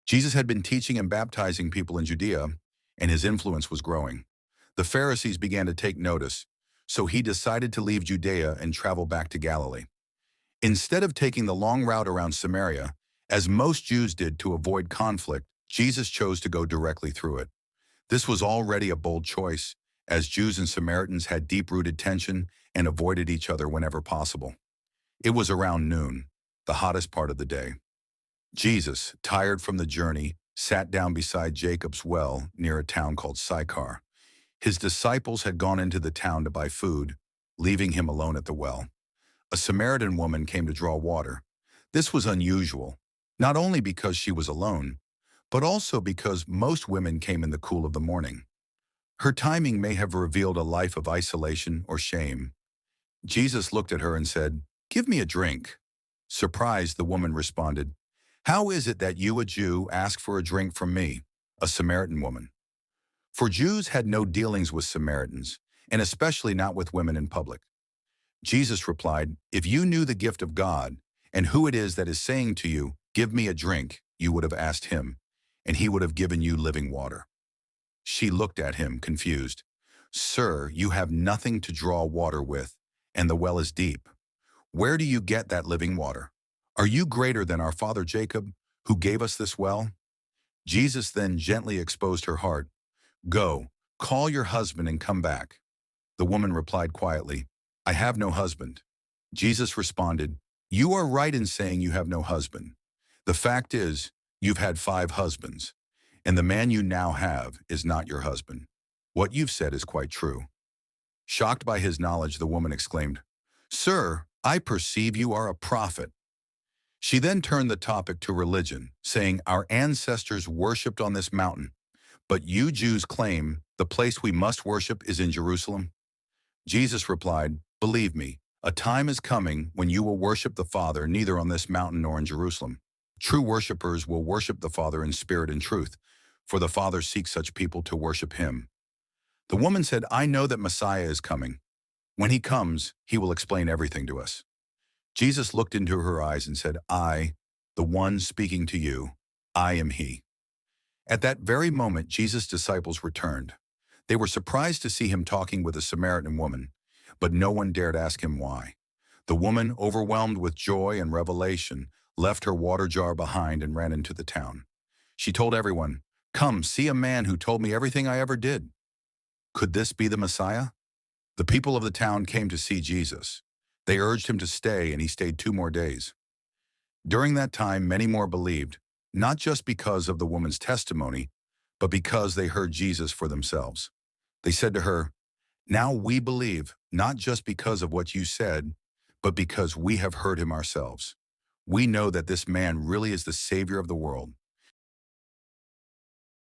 Jesus had been teaching and baptizing people in Judea, and his influence was growing. The Pharisees began to take notice, so he decided to leave Judea and travel back to Galilee. Instead of taking the long route around Samaria, as most Jews did to avoid conflict, Jesus chose to go directly through it. This was already a bold choice, as Jews and Samaritans had deep-rooted tension and avoided each other whenever possible. It was around noon, the hottest part of the day. Jesus, tired from the journey, sat down beside Jacob's well near a town called Sychar. His disciples had gone into the town to buy food, leaving him alone at the well. A Samaritan woman came to draw water. This was unusual, not only because she was alone, but also because most women came in the cool of the morning. Her timing may have revealed a life of isolation or shame. Jesus looked at her and said, "Give me a drink." Surprised, the woman responded, "How is it that you, a Jew, ask for a drink from me, a Samaritan woman?" For Jews had no dealings with Samaritans, and especially not with women in public. Jesus replied, "If you knew the gift of God and who it is that is saying to you, 'Give me a drink,' you would have asked him, and he would have given you living water." She looked at him, confused. "Sir, you have nothing to draw water with, and the well is deep. Where do you get that living water? Are you greater than our father Jacob, who gave us this well?" Jesus then gently exposed her heart. "Go, call your husband and come back." The woman replied quietly, "I have no husband." Jesus responded, "You are right in saying you have no husband. The fact is, you've had 5 husbands, and the man you now have is not your husband. What you've said is quite true." Shocked by his knowledge, the woman exclaimed, "Sir, I perceive you are a prophet." She then turned the topic to religion, saying, "Our ancestors worshipped on this mountain, but you Jews claim the place we must worship is in Jerusalem." Jesus replied, "Believe me, a time is coming when you will worship the Father neither on this mountain nor in Jerusalem. True worshipers will worship the Father in spirit and truth, for the Father seeks such people to worship him." The woman said, "I know that Messiah is coming. When he comes, he will explain everything to us." Jesus looked into her eyes and said, "I, the one speaking to you, I am he." At that very moment, Jesus' disciples returned. They were surprised to see him talking with a Samaritan woman, but no one dared ask him why. The woman, overwhelmed with joy and revelation, left her water jar behind and ran into the town. She told everyone, "Come, see a man who told me everything I ever did." Could this be the Messiah? The people of the town came to see Jesus. They urged him to stay, and he stayed 2 more days. During that time, many more believed, not just because of the woman's testimony, but because they heard Jesus for themselves. They said to her, "Now we believe, not just because of what you said, but because we have heard him ourselves. We know that this man really is the Savior of the world."